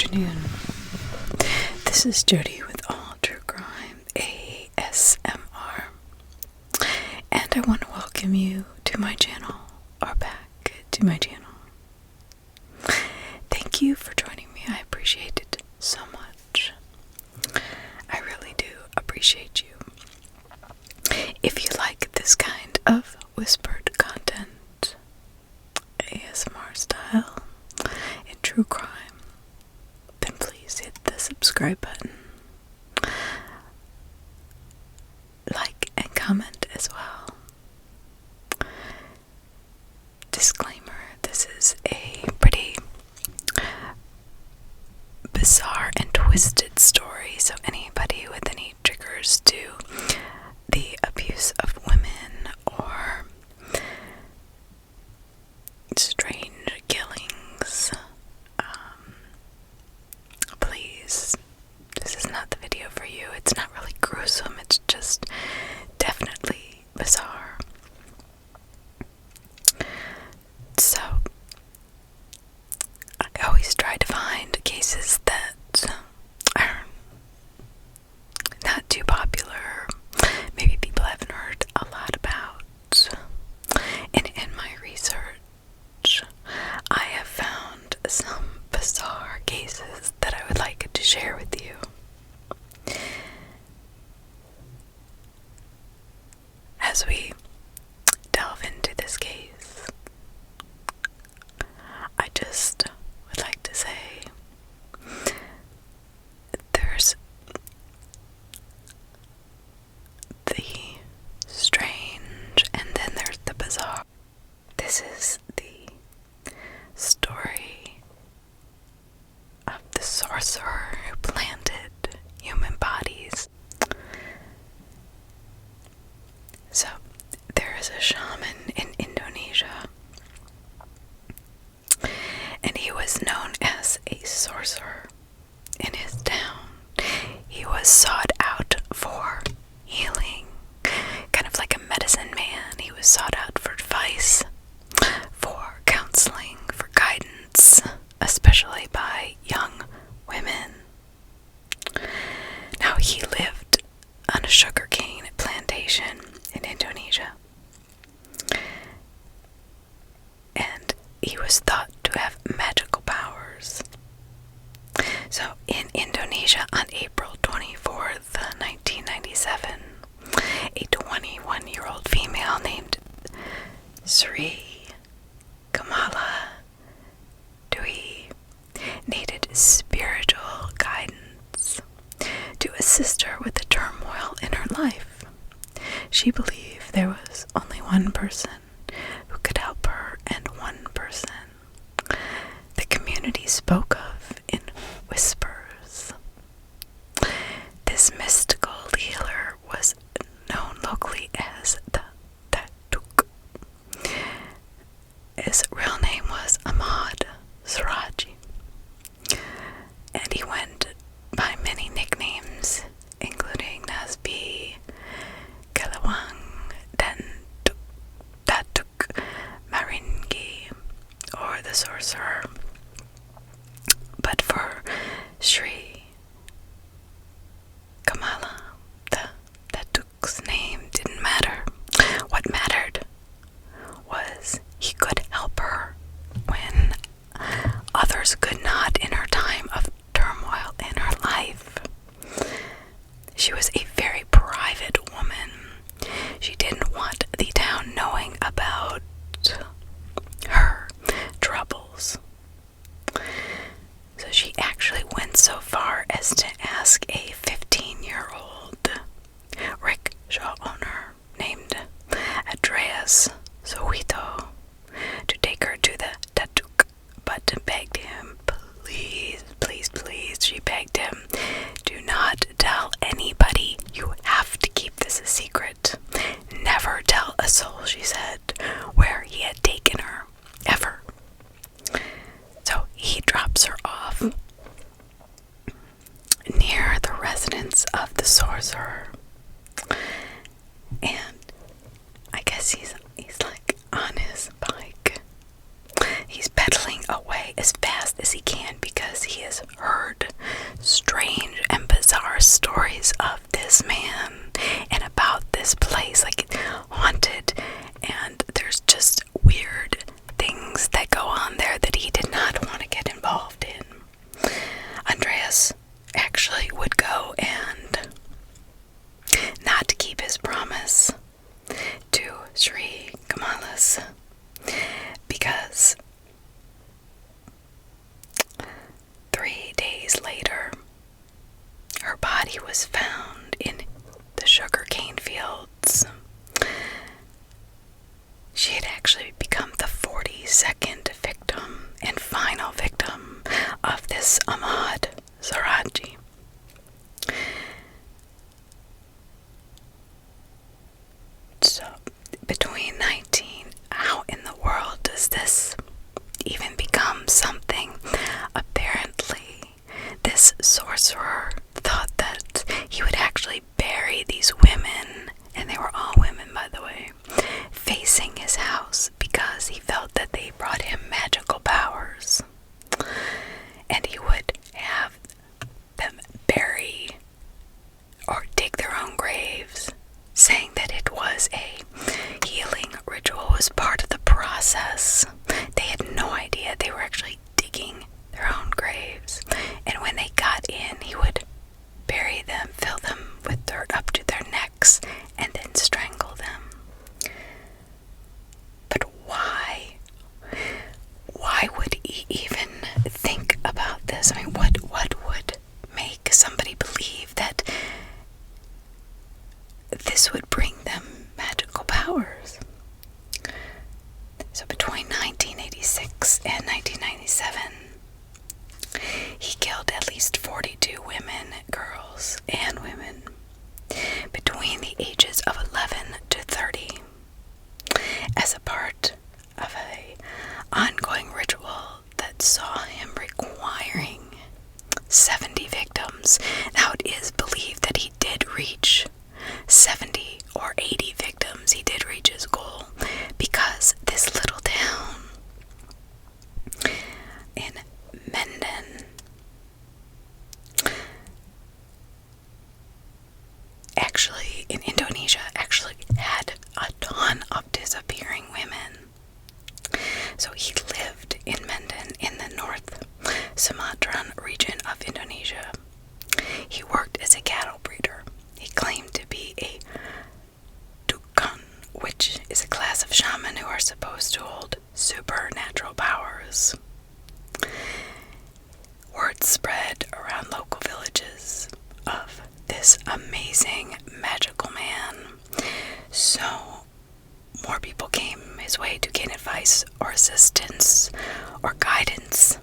afternoon. This is Jody with All True Crime ASMR, and I want to welcome you to my channel, or back to my channel. Thank you for joining me. I appreciate it so much. I really do appreciate you. If you like this kind of whispered content, ASMR style, in true crime, then please hit the subscribe button, like and comment as well. Disclaimer, this is a pretty bizarre and twisted story, so anybody with any triggers to the abuse of women or strange killings, please, this is not the video for you. It's not really gruesome, it's just definitely bizarre. So, I always try to find cases that are not too popular, maybe people haven't heard a lot about, and in my research, I have found some bizarre cases that I would like to share with you. As we delve into this case, I just would like to say there's the strange and then there's the bizarre. This is the story of the sorcerer who planted human bodies. So, there is a shaman in Indonesia, and he was known as a sorcerer in his town. He was sought out for healing, kind of like a medicine man. He was sought out for advice, for counseling, for guidance, especially by young women. Now, he lived on a sugarcane plantation in Indonesia, and he was thought to have magical powers. So, in Indonesia, on April 24th, 1997, a 21-year-old female named Sri Kamala Dwi needed spiritual guidance to assist her with the turmoil in her life. She believed there was only one person who could help her, and one person the community spoke of in whispers. This mystical healer was known locally as the Datuk. His real name was Ahmad Siraji, and he went by many nicknames, including Nasbi, Kalawang, Datuk, Maringi, or the sorcerer. But for Sri Kamala, the Datuk's name didn't matter. What mattered was he could help her when others could not in her time of turmoil in her life. She was a very private woman. She didn't want the town knowing about her troubles. So she actually went so far as to ask a 15-year-old rickshaw owner named Andreas Soweto to take her to the Datuk, but begged him, please, please, please, she begged him, do not tell anybody. You have to keep this a secret. Never tell a soul, she said, where he had taken her, ever. So he drops her off near the residence of the sorcerer, and I guess he's like on his bike. He's pedaling away as fast fast as he can because he has heard strange and bizarre stories of this man and about this place, like haunted, and there's just weird things that go on there that he did not want to get involved in. Andreas actually would go and not keep his promise to Sri Kamalas because 3 days later, her body was found in the sugarcane fields. She had actually become the 42nd victim and final victim of this Ahmad Saraji. So, between 19, how in the world does this even become something? Apparently, this sorcerer thought that he would actually bury these women, and they were all women, by the way, facing his house because he felt that they brought him magical powers. And he would have them bury or dig their own graves, saying that it was a healing ritual, was part of the process. They had no idea they were actually digging their own graves. And when they got in, he would bury them, fill them with dirt up to their necks, and then strangle them. But why? Why would he even think about this? I mean, what would make somebody believe that this would bring them magical powers? So between 1986 and 1997, he killed at least 42 women, girls, and women between the ages of 11 to 30 as a part of an ongoing ritual that saw him requiring 70 victims. Now, it is believed that he did reach 70 or 80 victims. He did reach his goal because this little town in Medan actually, in Indonesia, actually had a ton of disappearing women. So he lived in Medan in the North Sumatran region of Indonesia. He worked as a cattle breeder. He claimed to be a dukun, which is a class of shaman who are supposed to hold supernatural powers. Word spread around local villages of this amazing magical man. So more people came his way to gain advice or assistance or guidance.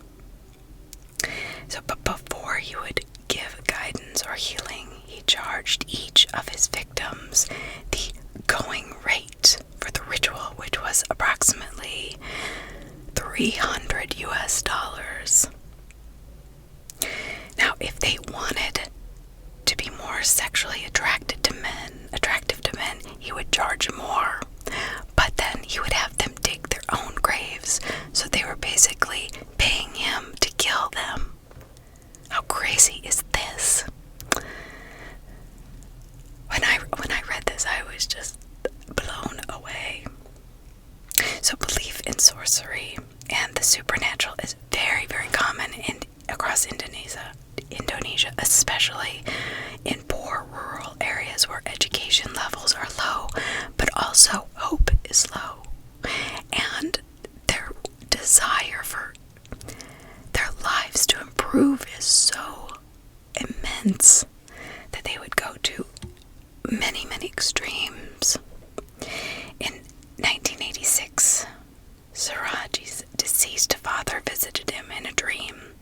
So, but before he would give guidance or healing, he charged each of his victims the going rate for the ritual, which was approximately $300 US. Now, if they wanted to be more sexually attractive to men, he would charge more. But then he would have them dig their own graves, so they were basically paying him to kill them. How crazy is this? When I read this, I was just blown away. So belief in sorcery and the supernatural is very, very common across Indonesia, especially in poor rural areas where education levels are low, but also hope is low. And their desire for their lives to improve is so immense that they would go to many, many extremes. In 1986, Siraji's deceased father visited him in a dream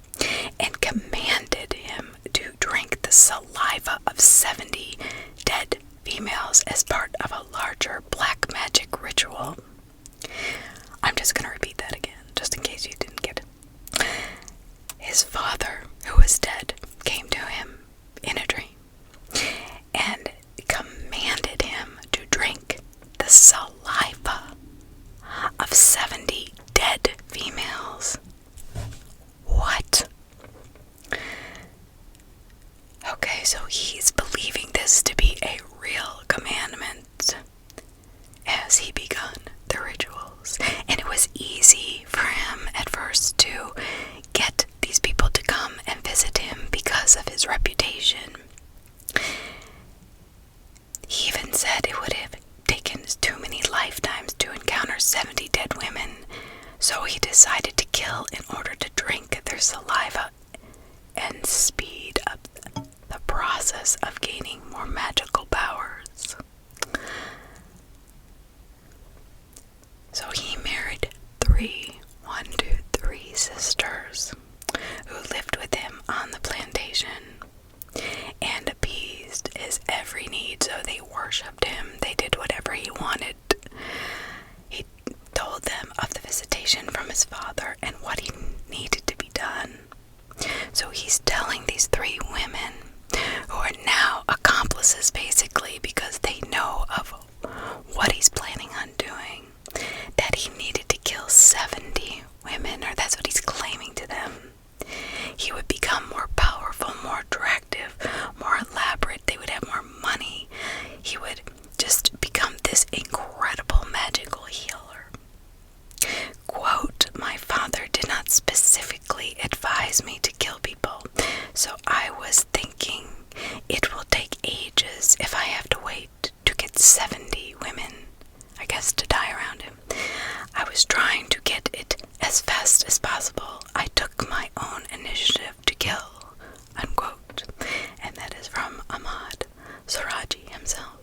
and commanded him to drink the saliva of 70 dead females as part of a larger black magic ritual. I'm just going to repeat that again, just in case you didn't get it. His father, who was dead, came to him in a dream and commanded him to drink the saliva of 70 dead females. Okay, so he's believing this to be a real commandment as he begun the rituals. And it was easy for him at first to get these people to come and visit him because of his reputation. He even said it would have taken too many lifetimes to encounter 70 dead women, so he decided to kill in order to drink their saliva and speed up the process of gaining more magical powers. So he married three sisters who lived with him on the plantation and appeased his every need, so they worshipped him. They did whatever he wanted. He told them of the visitation from his father and what he needed to be done. So he's telling these three women, who are now accomplices basically because they know of what he's planning on doing, that he needed to kill 70 women, or that's what he's claiming to them. He would become more powerful, more attractive, more elaborate. They would have more money. He would just become this incredible magical healer. Quote, "My father did not specifically advise me to kill people, so I was thinking it will take ages if I have to wait to get 70 women, I guess, to die around him. I was trying to get it as fast as possible. I took my own initiative to kill," unquote. And that is from Ahmad Siraji himself.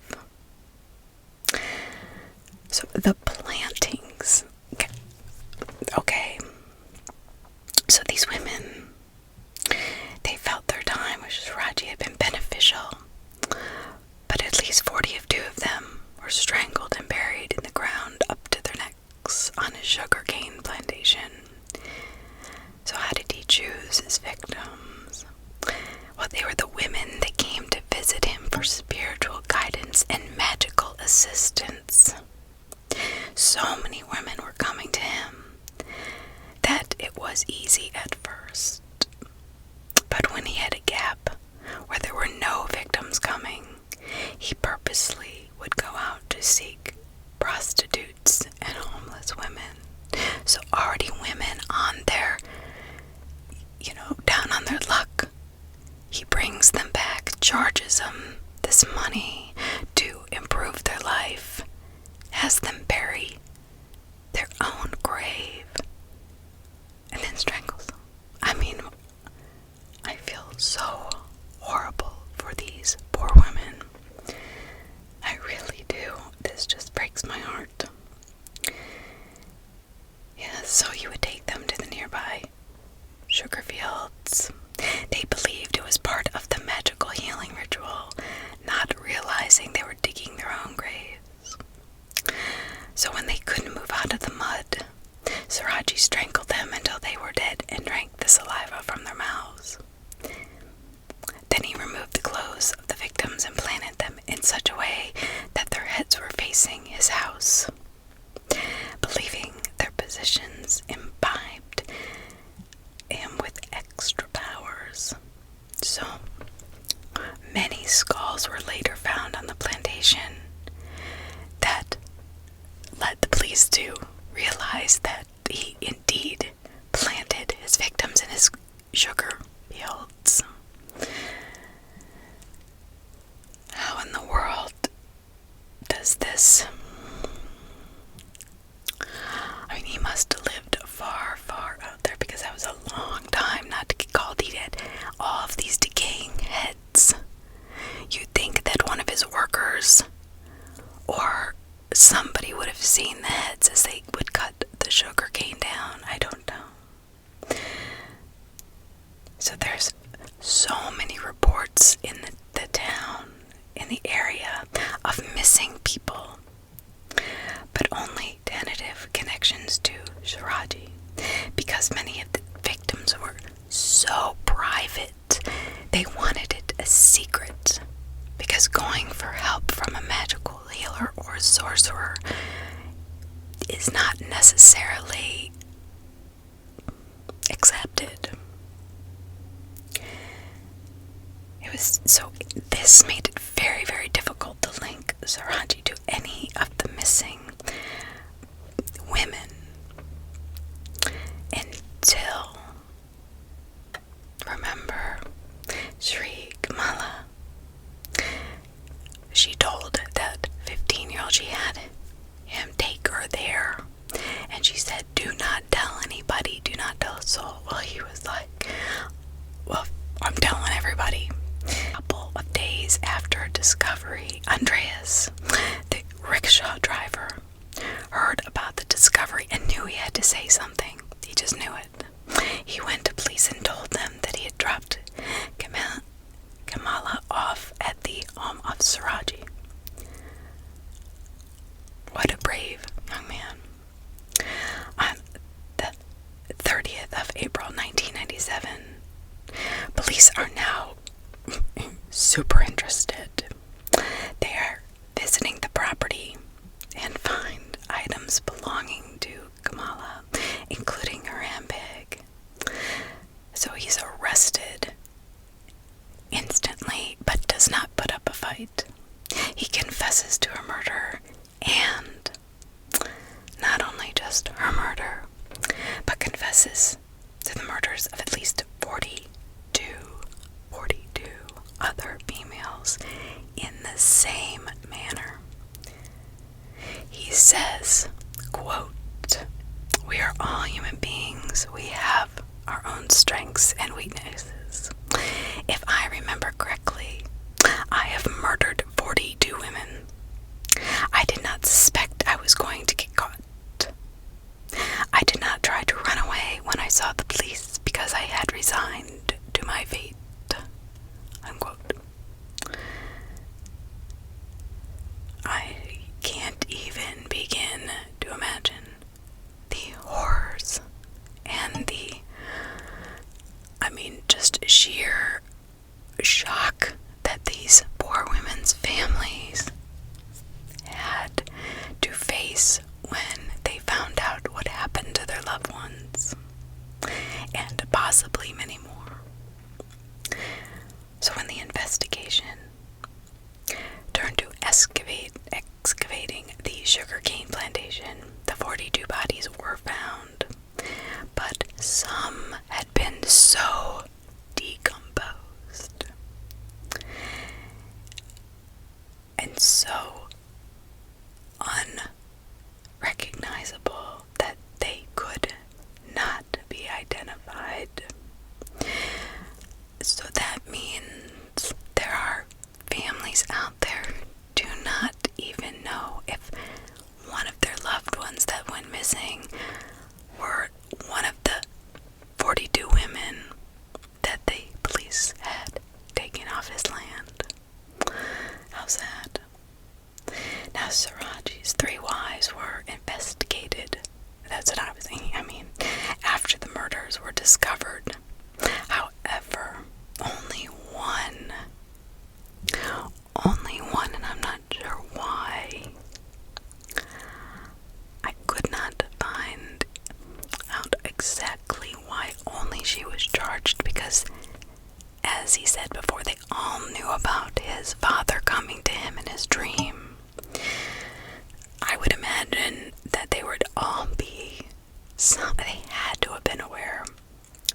So the plantings. Okay. So these women, they felt their time with Siraji had been beneficial, but at least 42 of them were strangled and buried in the ground up to their necks on his sugarcane plantation. So how did he choose his victims? Well, they were the women that came to visit him for spiritual guidance and magical assistance. So many women were coming to him that it was easy at first. But when he had a gap where there were no victims coming, he purposely would go out to seek prostitutes and homeless women. So already women on their, down on their luck, he brings them back, charges them this money to improve their life, has them bury their own grave, and then strangles them. I mean, I feel so horrible for these poor women. I really do. This just breaks my heart. Yeah, so he would take them to the nearby sugar fields. They believed it was part of the magical healing ritual, not realizing they were digging their own graves. So when they couldn't move out of the mud, Siraji strangled them until they were dead and drank the saliva from their mouths. Then he removed the clothes of the victims and planted them in such a way that their heads were facing his house, believing their positions imbibed him with extra powers. So many skulls were later found on the plantation that led the police to realize that he indeed planted his victims in his sugar fields. How in the world does this? I mean, he must have lived far, far out there, because that was a long time not to get called. He had all of these decaying heads. You'd think that one of his workers or somebody would have seen the heads as they would cut the sugar cane down. I don't know. So there's so many reports in the town, in the area, of missing people, but only tentative connections to Siraji, because many of the victims were so private. They wanted it a secret, because going for help from a magical healer or sorcerer is not necessarily accepted. It This made it very, very difficult to link Saraji to any of the missing women until, remember, Sri Kamala. She told that 15-year-old she had him take her there, and she said, "Do not tell anybody, do not tell a soul." Well, he was like, "Well, I'm telling everybody." A couple of days after discovery, Andreas, the rickshaw driver, heard about the discovery and knew he had to say something. He just knew it. He went to police and told them that he had dropped Kamala off at the home of Saraji. What a brave young man. On the 30th of April 1997, police are now super interested. They are visiting the property and find items belonging to Kamala, including her handbag. So he's arrested instantly, but does not put up a fight. He confesses to her murder, and not only just her murder, but confesses to the murders of at least 42 other females in the same manner. He says, quote, "We are all human beings. We have our own strengths and weaknesses. If I remember correctly, I have murdered 42 women. I did not suspect I was going to get caught. I did not try to run away when I saw the police because I had resigned to my fate." Unquote. I can't even begin to imagine the horrors and just sheer shock that these poor women's families had to face when they found out what happened to their loved ones, and possibly many more. So when the investigation turned to excavating the sugarcane plantation, the 42 bodies were found, but some had been so decomposed and so unrecognizable that they could not be identified. So that means there are families out there who do not even know if one of their loved ones that went missing were one of the 42 women that the police had taken off his land. How sad. Now, Saraji's 3 wives were investigated. That's what I was thinking. After the murders were discovered. However, only one, and I'm not sure why. I could not find out exactly why only she was charged, because, as he said before, they all knew about his father coming to him in his dream. I would imagine that they would all be, they had to have been aware,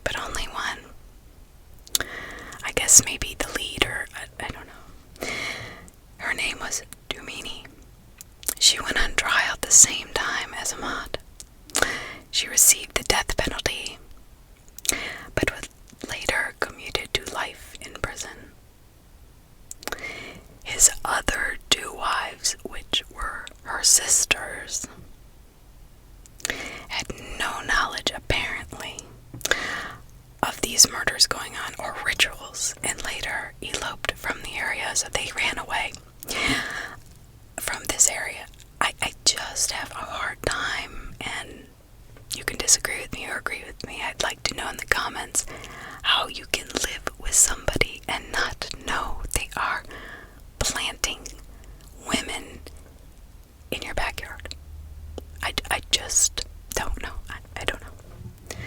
but only one. I guess maybe the lead, or I don't know. Her name was Dumini. She went on trial at the same time as Ahmad. She received the death penalty, but was later commuted to life in prison. His other 2 wives, which were her sisters, had no knowledge, apparently, of these murders going on or rituals, and later eloped from the area, so they ran away from this area. I just have a hard time, and you can disagree with me or agree with me. I'd like to know in the comments how you can live with somebody and not know they are planting women in your backyard. I just don't know. I don't know.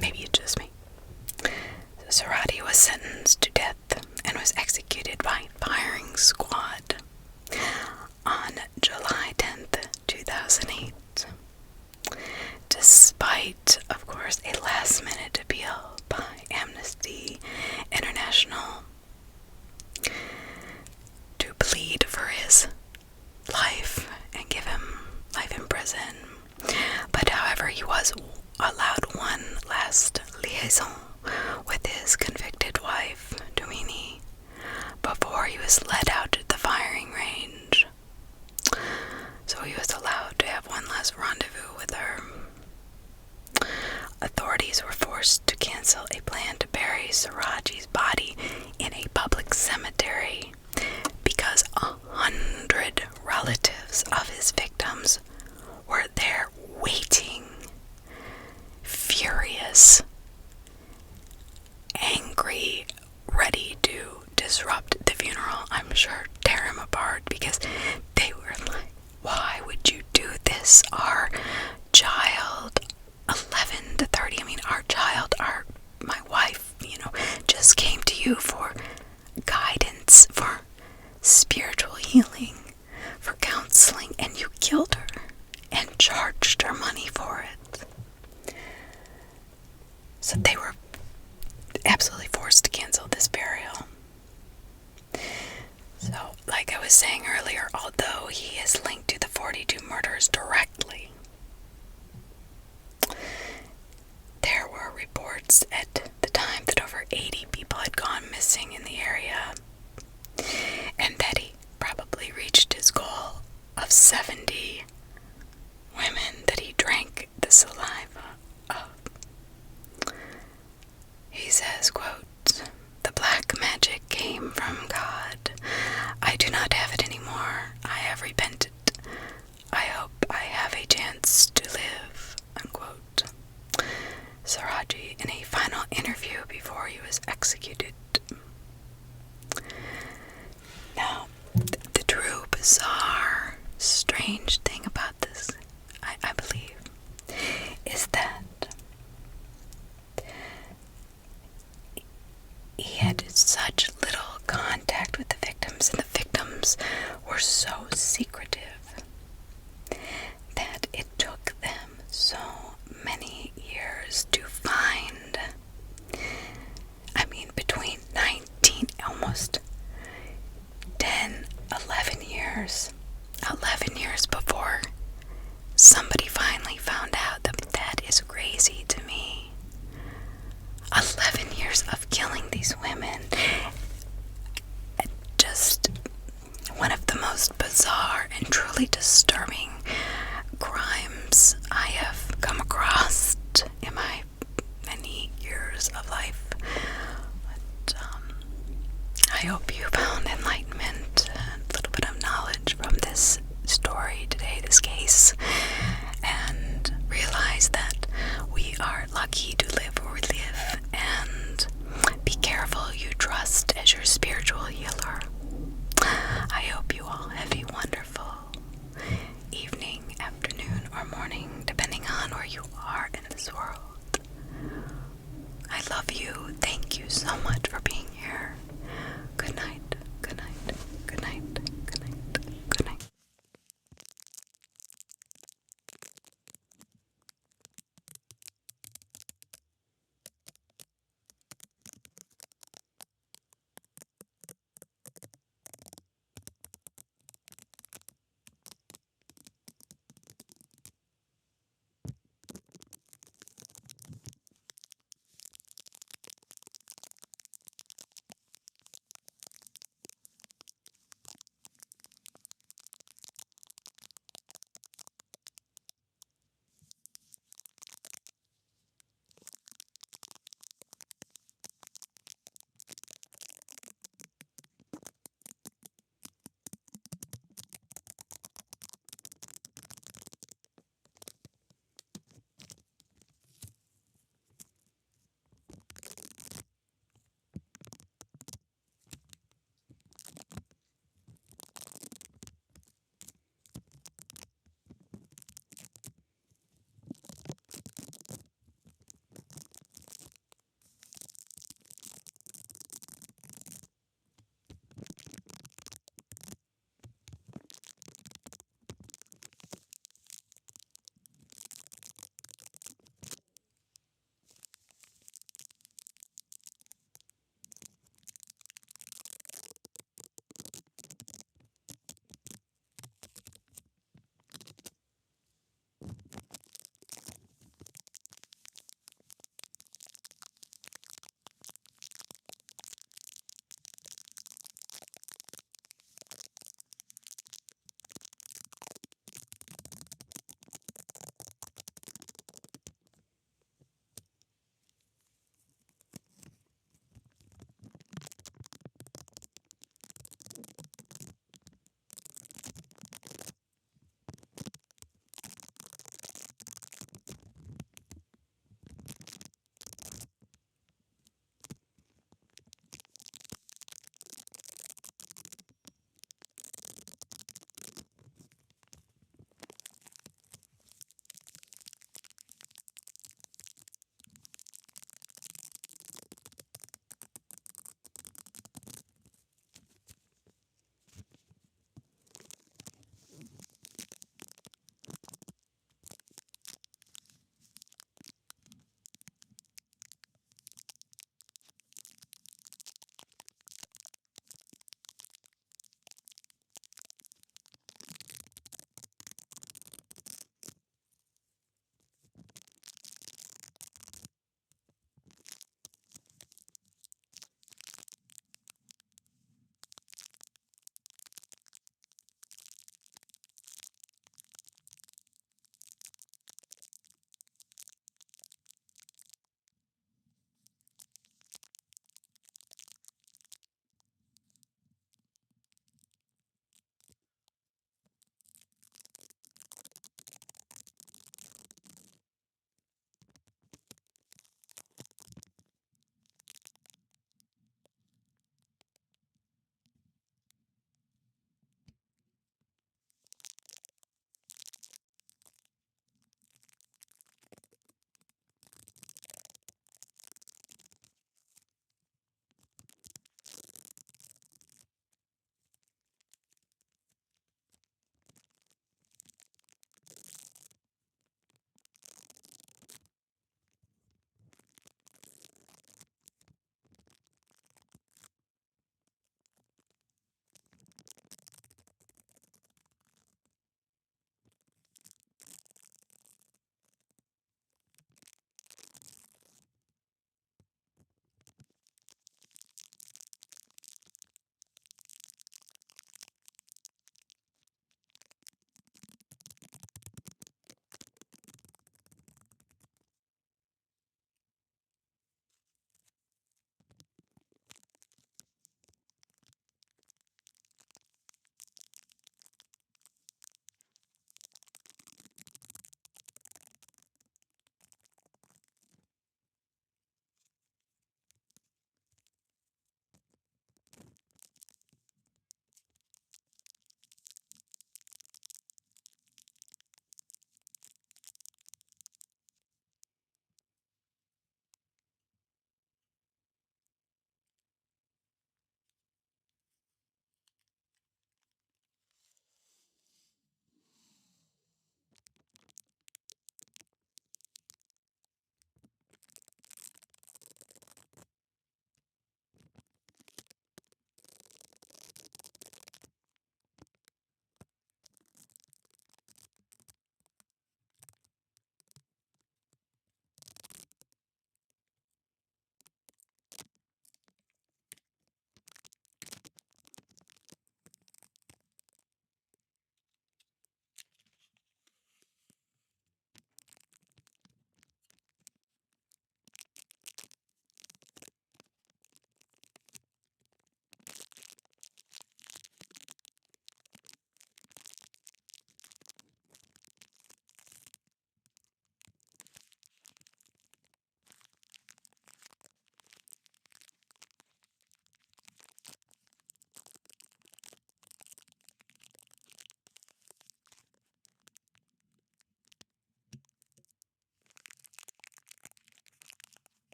Maybe it's just me. So Saraji was sentenced to death and was executed by firing squad on July 10th, 2008. Despite, of course, a last-minute appeal by Amnesty International to plead for his life and give him life in prison. But however, he was allowed one last liaison with his convicted wife, Domini, before he was led out to the firing range. So he was allowed to have one last rendezvous with her. Authorities were forced to cancel a plan to bury Siraji's body in a public cemetery because 100 relatives of his victims were there waiting, furious, angry, ready to disrupt the funeral. I'm sure tear him apart, because they were like, why would you do this? Our child, 11 to 30, our child, my wife, just came to you for guidance, for spiritual healing, for counseling, and you killed her and charged her money for it. So they were absolutely forced to cancel this burial. So, like I was saying earlier, although he is linked to the 42 murders directly, there were reports at the time that over 80 people had gone missing in the area, and that he probably reached his goal of 70 women that he drank the saliva of. He says, quote, "The black magic came from God. I do not have it anymore. I have repented. I hope I have a chance to live," unquote. Siraji in a final interview before he was executed. Now, the true bizarre, strange thing about this, I believe, is that he had such little contact with the victims, and the victims were so secretive that it took them so many years to find. Between almost 10, 11 years. 11 years before somebody finally found out. That is crazy to me. 11 years of killing these women. Just one of the most bizarre and truly disturbing crimes I have come across in my many years of life. But I hope you found enlightenment, a little bit of knowledge from this story today, this case, and realize that we are lucky to live where we live, and be careful you trust as your spiritual healer. I hope you all have a wonderful evening, afternoon, or morning, depending on where you are in this world. I love you. Thank you so much